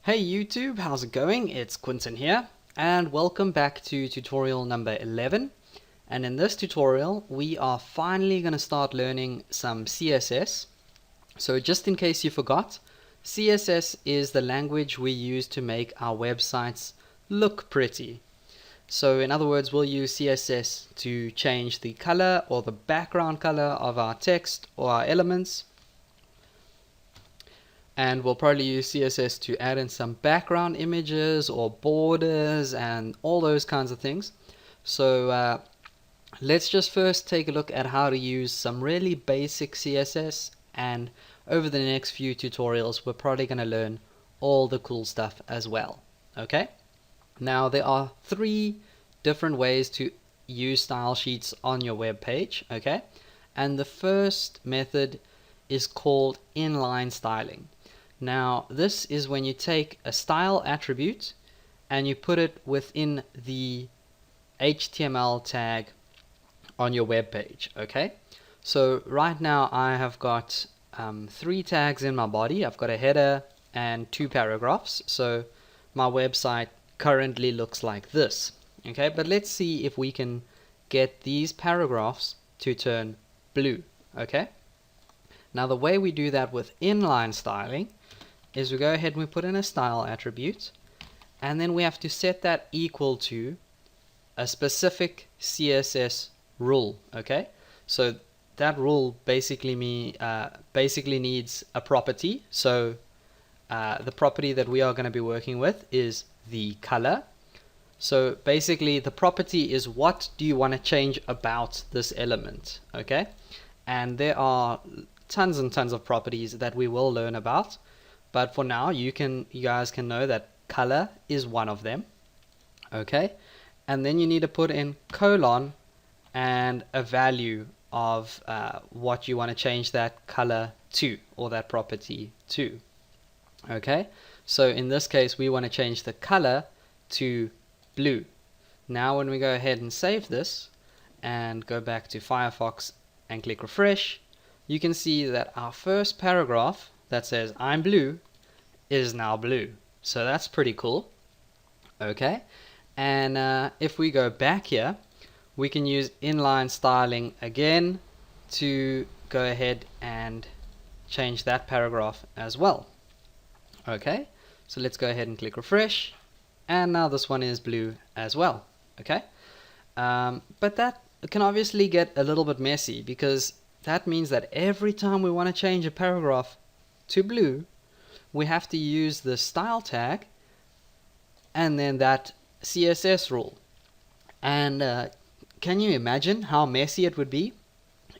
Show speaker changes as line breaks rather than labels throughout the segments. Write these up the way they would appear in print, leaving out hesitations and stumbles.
Hey YouTube, how's it going? It's Quinton here, and welcome back to tutorial number 11. And in this tutorial, we are finally going to start learning some CSS. So just in case you forgot, CSS is the language we use to make our websites look pretty. So in other words, we'll use CSS to change the color or the background color of our text or our elements. And we'll probably use CSS to add in some background images or borders and all those kinds of things. So let's just first take a look at how to use some really basic CSS, and over the next few tutorials we're probably going to learn all the cool stuff as well. Okay? Now there are three different ways to use style sheets on your web page. Okay? And the first method is called inline styling. Now this is when you take a style attribute and you put it within the HTML tag on your web page. Okay, so right now I have got three tags in my body. I've got a header and two paragraphs, so my website currently looks like this. Okay, but let's see if we can get these paragraphs to turn blue. Okay, now the way we do that with inline styling is we go ahead and we put in a style attribute, and then we have to set that equal to a specific CSS rule. Okay, so that rule basically needs a property. So the property that we are going to be working with is the color. So basically the property is what do you want to change about this element. Okay, and there are tons and tons of properties that we will learn about. But for now, you guys can know that color is one of them. Okay, and then you need to put in colon and a value of what you want to change that color to, or that property to. Okay, so in this case we want to change the color to blue. Now when we go ahead and save this and go back to Firefox and click refresh, you can see that our first paragraph that says I'm blue is now blue. So that's pretty cool. Okay, and if we go back here, we can use inline styling again to go ahead and change that paragraph as well. Okay, so let's go ahead and click refresh, and now this one is blue as well. Okay, but that can obviously get a little bit messy, because that means that every time we want to change a paragraph to blue, we have to use the style tag and then that CSS rule. And can you imagine how messy it would be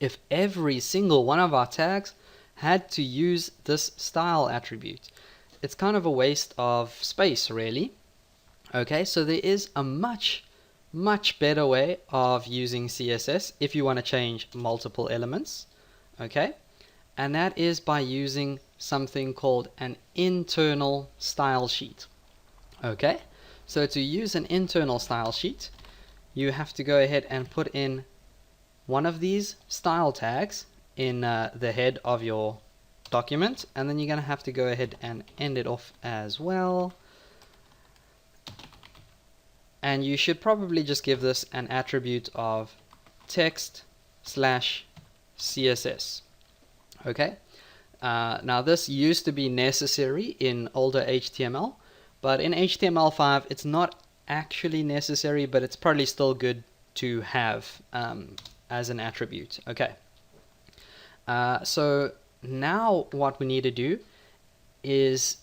if every single one of our tags had to use this style attribute? It's kind of a waste of space, really. Okay, so there is a much better way of using CSS if you want to change multiple elements. Okay, and that is by using something called an internal style sheet. Okay, so to use an internal style sheet, you have to go ahead and put in one of these style tags in the head of your document, and then you're going to have to go ahead and end it off as well. And you should probably just give this an attribute of text/CSS. Okay, now this used to be necessary in older HTML, but in HTML5 it's not actually necessary, but it's probably still good to have as an attribute. Okay, so now what we need to do is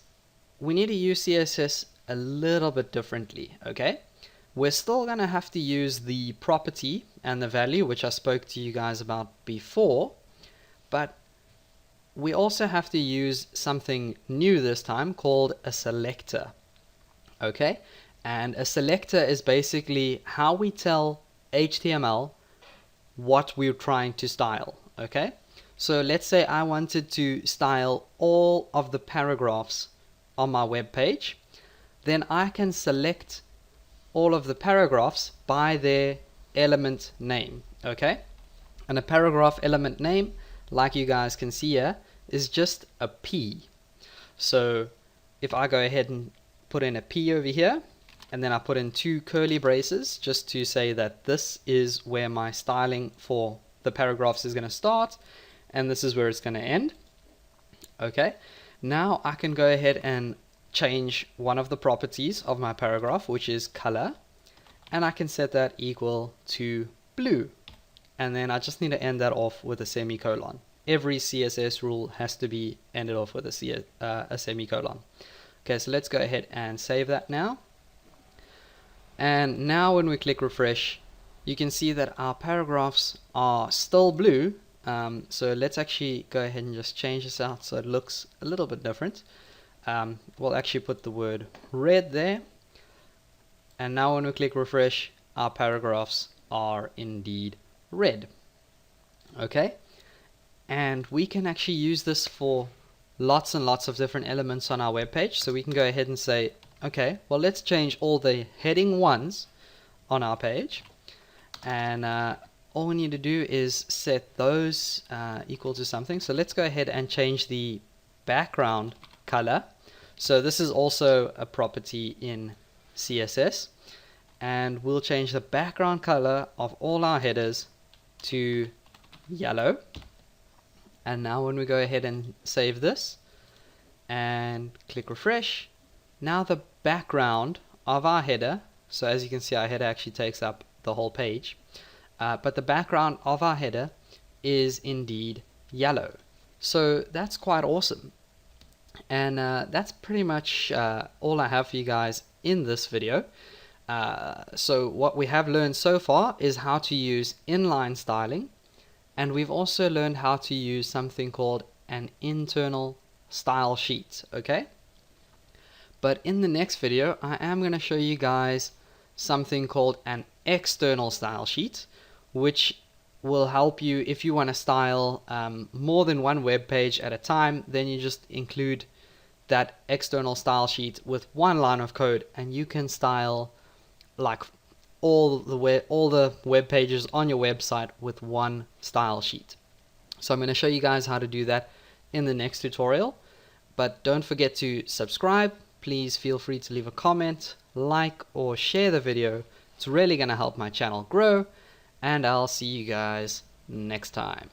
we need to use CSS a little bit differently. Okay, we're still going to have to use the property and the value, which I spoke to you guys about before, but we also have to use something new this time called a selector. Okay, and a selector is basically how we tell HTML what we're trying to style. Okay, so let's say I wanted to style all of the paragraphs on my web page, then I can select all of the paragraphs by their element name. Okay, and a paragraph element name, like you guys can see here, is just a P. So if I go ahead and put in a P over here, and then I put in 2 curly braces just to say that this is where my styling for the paragraphs is going to start, and this is where it's going to end. Okay, now I can go ahead and change one of the properties of my paragraph, which is color, and I can set that equal to blue, and then I just need to end that off with a semicolon. Every CSS rule has to be ended off with a semicolon. Okay, so let's go ahead and save that now. And now when we click refresh, you can see that our paragraphs are still blue. So let's actually go ahead and just change this out so it looks a little bit different. We'll actually put the word red there. And now when we click refresh, our paragraphs are indeed red. Okay, and we can actually use this for lots and lots of different elements on our web page. So we can go ahead and say, okay, well, let's change all the heading 1s on our page, and all we need to do is set those equal to something. So let's go ahead and change the background color. So this is also a property in CSS, and we'll change the background color of all our headers to yellow. And now when we go ahead and save this and click refresh, now the background of our header, so as you can see, our header actually takes up the whole page, but the background of our header is indeed yellow. So that's quite awesome. And that's pretty much all I have for you guys in this video. So what we have learned so far is how to use inline styling, and we've also learned how to use something called an internal style sheet. Okay, but in the next video I am going to show you guys something called an external style sheet, which will help you if you want to style more than one web page at a time. Then you just include that external style sheet with one line of code, and you can style like all the web pages on your website with one style sheet. So I'm going to show you guys how to do that in the next tutorial. But don't forget to subscribe. Please feel free to leave a comment, like, or share the video. It's really going to help my channel grow, and I'll see you guys next time.